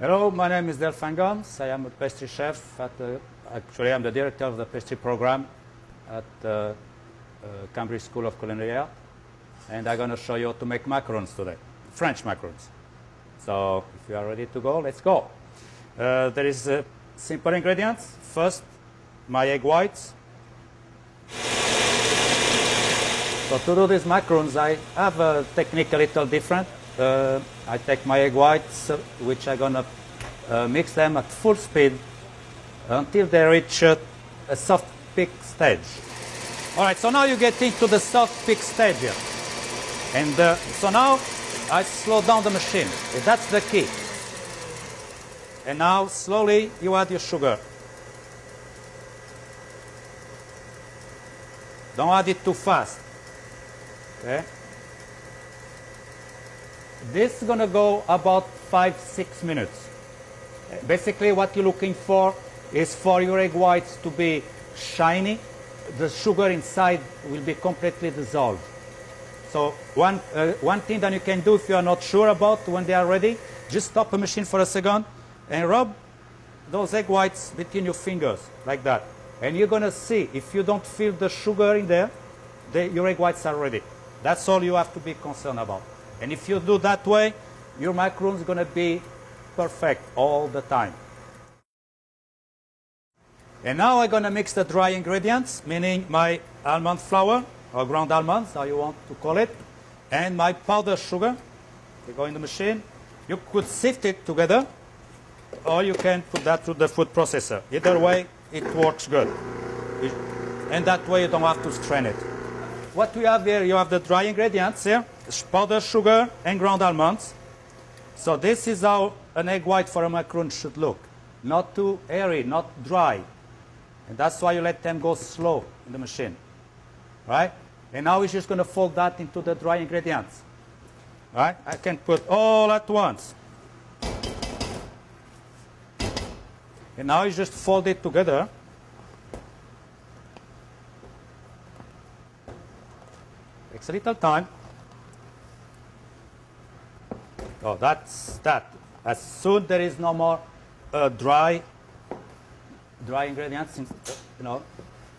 Hello, my name is Del Fangons. I am a pastry chef actually I'm the director of the pastry program at Cambridge School of Culinary Art. And I'm going to show you how to make macarons today, French macarons. So if you are ready to go, let's go. There is simple ingredients. First, my egg whites. So to do these macarons, I have a technique a little different. I take my egg whites, which I'm going to mix them at full speed until they reach a soft peak stage. All right, so now you get into the soft peak stage here. And so now I slow down the machine. That's the key. And now slowly you add your sugar. Don't add it too fast. Okay? This is going to go about 5-6 minutes. Basically what you're looking for is for your egg whites to be shiny. The sugar inside will be completely dissolved. So one thing that you can do if you are not sure about when they are ready, just stop the machine for a second and rub those egg whites between your fingers like that. And you're going to see if you don't feel the sugar in there, your egg whites are ready. That's all you have to be concerned about. And if you do that way, your macarons are going to be perfect all the time. And now I'm going to mix the dry ingredients, meaning my almond flour, or ground almonds, how you want to call it, and my powdered sugar. They go in the machine. You could sift it together, or you can put that through the food processor. Either way, it works good. And that way you don't have to strain it. What we have here, you have the dry ingredients here, powdered sugar and ground almonds. So this is how an egg white for a macaron should look. Not too airy, not dry. And that's why you let them go slow in the machine. Right? And now we're just going to fold that into the dry ingredients. Right? I can put all at once. And now you just fold it together. Takes a little time. Oh, that's that. As soon there is no more dry ingredients,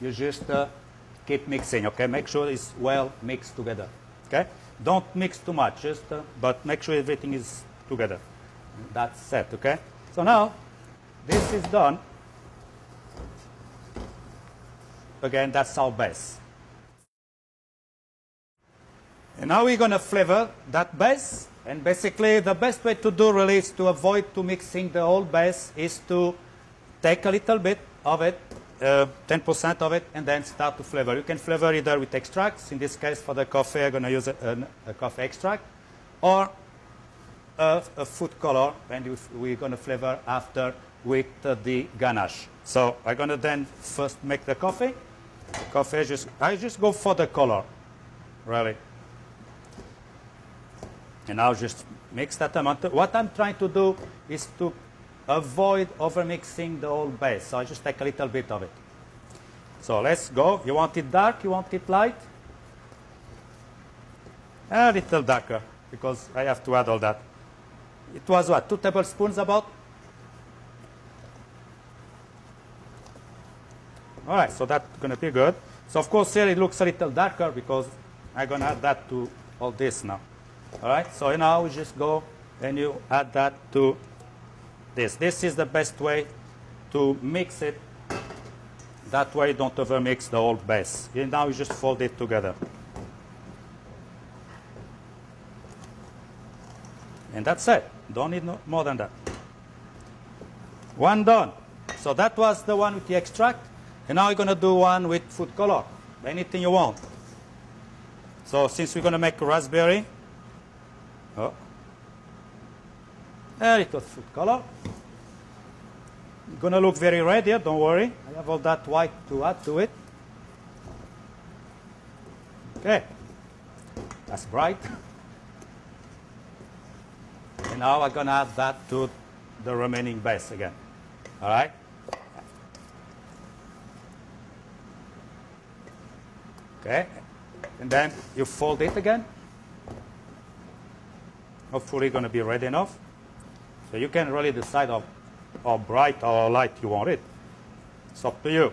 you just keep mixing. Okay, make sure it's well mixed together. Okay, don't mix too much, just but make sure everything is together. That's set. Okay, so now this is done. Again, that's our base. And now we're going to flavor that base. And basically, the best way to do really is to avoid to mixing the whole base is to take a little bit of it, 10% of it, and then start to flavor. You can flavor either with extracts. In this case, for the coffee, I'm going to use a coffee extract, or a food color, and we're going to flavor after with the ganache. So I'm going to then first make the coffee. I just go for the color, really. And I'll just mix that amount. What I'm trying to do is to avoid over-mixing the whole base. So I just take a little bit of it. So let's go. You want it dark? You want it light? A little darker, because I have to add all that. It was what, 2 tablespoons about? All right, so that's going to be good. So of course here it looks a little darker because I'm going to add that to all this now. All right, so now we just go and you add that to this. This is the best way to mix it. That way you don't overmix the whole base. And now you just fold it together. And that's it. Don't need no more than that. One done. So that was the one with the extract. And now we're going to do one with food color. Anything you want. So since we're going to make raspberry, there it was, food color. Gonna look very red here, don't worry. I have all that white to add to it. Okay, that's bright. And now I'm gonna add that to the remaining base again. All right. Okay, and then you fold it again. Hopefully going to be red enough. So you can really decide how bright or light you want it. It's up to you.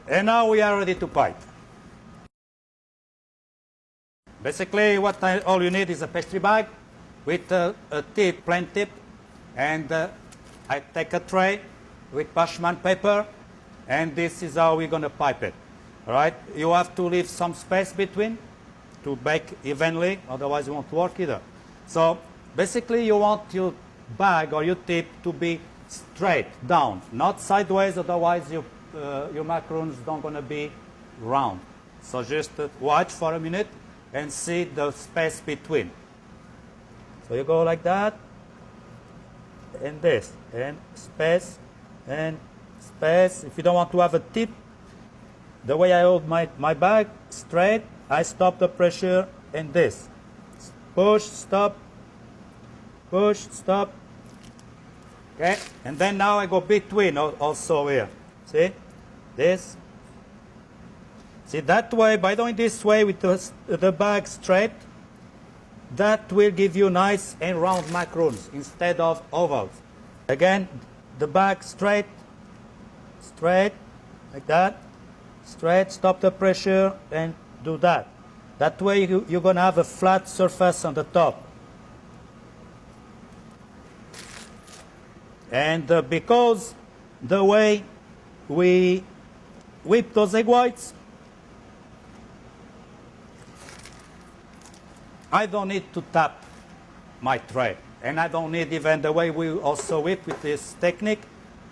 And now we are ready to pipe. Basically, all you need is a pastry bag with a tip, plain tip, and I take a tray with parchment paper, and this is how we're going to pipe it. All right? You have to leave some space between to bake evenly, otherwise it won't work either. So basically, you want your bag or your tip to be straight down, not sideways, otherwise your macarons don't going to be round. So just watch for a minute and see the space between. So you go like that, and this, and space, and space. If you don't want to have a tip, the way I hold my bag straight, I stop the pressure and this. Push, stop, push, stop. Okay, and then now I go between also here. See, this. See, that way, by doing this way with the bag straight, that will give you nice and round macarons instead of ovals. Again, the bag straight, straight, like that. Straight, stop the pressure, and do that. That way you're going to have a flat surface on the top. And because the way we whip those egg whites, I don't need to tap my tray. And I don't need even the way we also whip with this technique,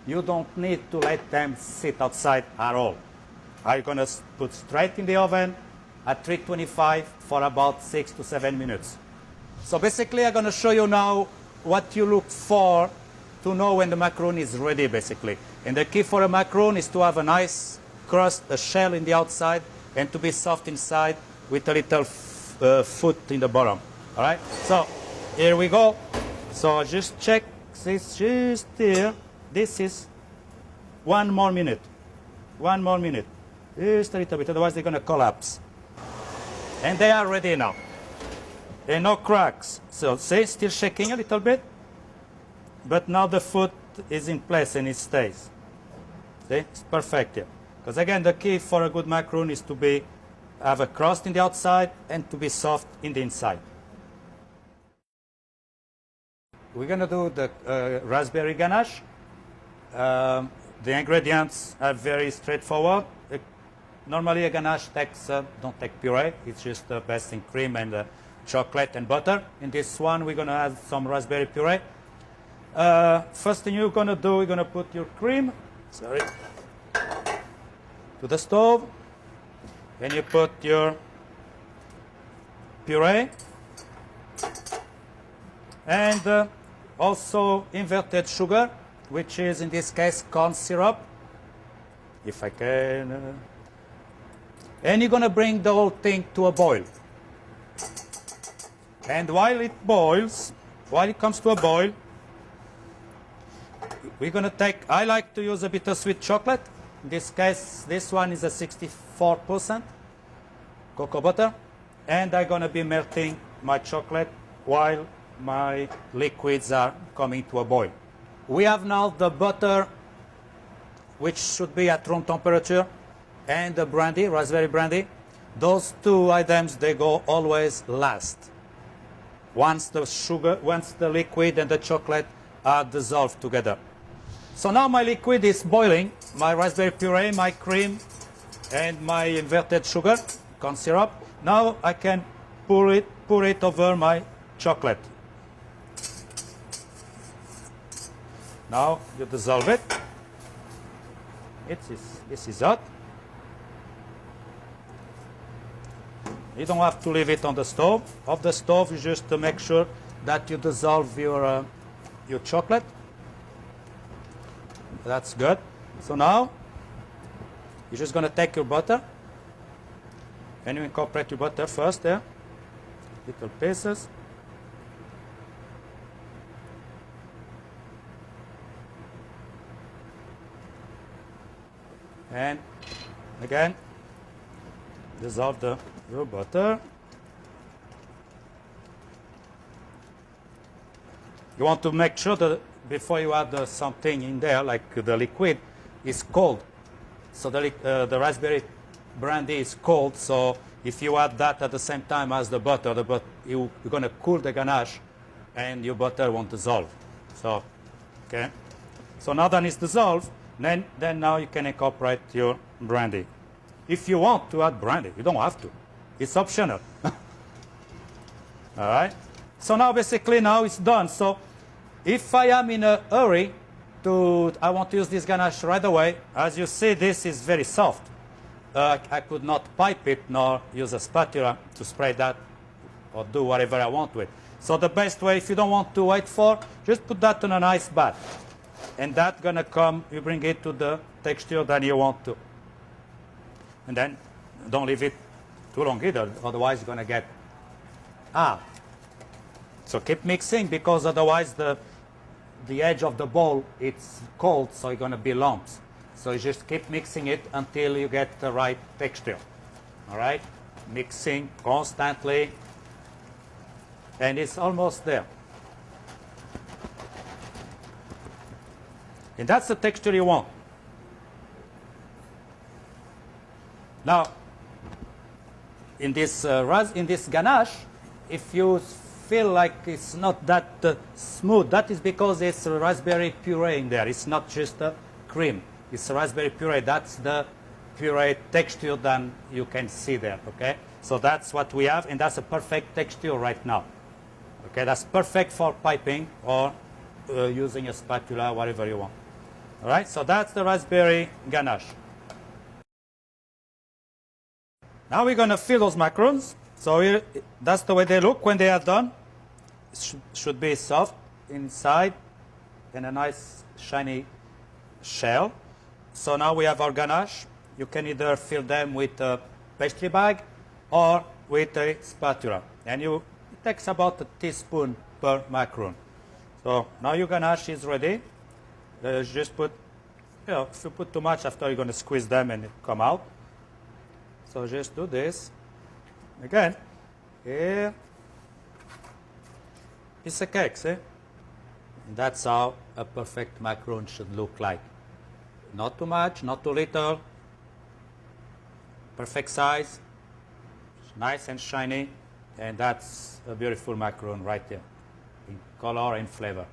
you don't need to let them sit outside at all. I'm going to put straight in the oven at 325 for about 6 to 7 minutes. So basically, I'm going to show you now what you look for to know when the macaron is ready, basically. And the key for a macaron is to have a nice crust, a shell in the outside, and to be soft inside with a little foot in the bottom. All right? So here we go. So just check this just here. This is 1 more minute. 1 more minute. Just a little bit, otherwise they're going to collapse. And they are ready now. And no cracks. So see, still shaking a little bit. But now the foot is in place and it stays. See, it's perfect here. Because again, the key for a good macaron is to have a crust in the outside and to be soft in the inside. We're going to do the raspberry ganache. The ingredients are very straightforward. Normally a ganache don't take puree. It's just based in cream and chocolate and butter. In this one, we're going to add some raspberry puree. First thing you're going to do, you're going to put your cream, to the stove. Then you put your puree and also inverted sugar, which is in this case corn syrup, if I can. And you're going to bring the whole thing to a boil. And while it boils, while it comes to a boil, we're going to I like to use a bit of sweet chocolate. In this case, this one is a 64% cocoa butter. And I'm going to be melting my chocolate while my liquids are coming to a boil. We have now the butter, which should be at room temperature, and the brandy, raspberry brandy. Those two items, they go always last. Once the liquid and the chocolate are dissolved together. So now my liquid is boiling, my raspberry puree, my cream, and my inverted sugar, corn syrup. Now I can pour it over my chocolate. Now you dissolve it. This is hot. You don't have to leave it on the stove. Off the stove, you just to make sure that you dissolve your chocolate. That's good. So now, you're just going to take your butter, and you incorporate your butter first there, little pieces. And again, dissolve your butter. You want to make sure that before you add something in there, like the liquid, is cold. So the raspberry brandy is cold, so if you add that at the same time as the butter, you're going to cool the ganache, and your butter won't dissolve. So, okay. So now that it's dissolved, then now you can incorporate your brandy. If you want to add brandy, you don't have to. It's optional. All right. So now basically now it's done. So if I am in a hurry I want to use this ganache right away, as you see, this is very soft. I could not pipe it nor use a spatula to spray that or do whatever I want with. So the best way, if you don't want to wait for, just put that in a nice bath. And that's going to come, you bring it to the texture that you want to. And then don't leave it too long either, otherwise it's going to get hard. So keep mixing, because otherwise the edge of the bowl, it's cold, so it's going to be lumps. So you just keep mixing it until you get the right texture. All right? Mixing constantly. And it's almost there. And that's the texture you want. Now, in this ganache, if you feel like it's not that smooth, that is because it's a raspberry puree in there. It's not just a cream. It's a raspberry puree. That's the puree texture that you can see there, okay? So that's what we have, and that's a perfect texture right now. Okay, that's perfect for piping or using a spatula, whatever you want. All right, so that's the raspberry ganache. Now we're going to fill those macarons. So that's the way they look when they are done. Should be soft inside and a nice shiny shell. So now we have our ganache. You can either fill them with a pastry bag or with a spatula. And it takes about a teaspoon per macaron. So now your ganache is ready. Just put, if you put too much, after you're going to squeeze them and it come out. So just do this. Again, here, piece of cake, see? And that's how a perfect macaron should look like. Not too much, not too little. Perfect size, nice and shiny, and that's a beautiful macaron right there, in color and flavor.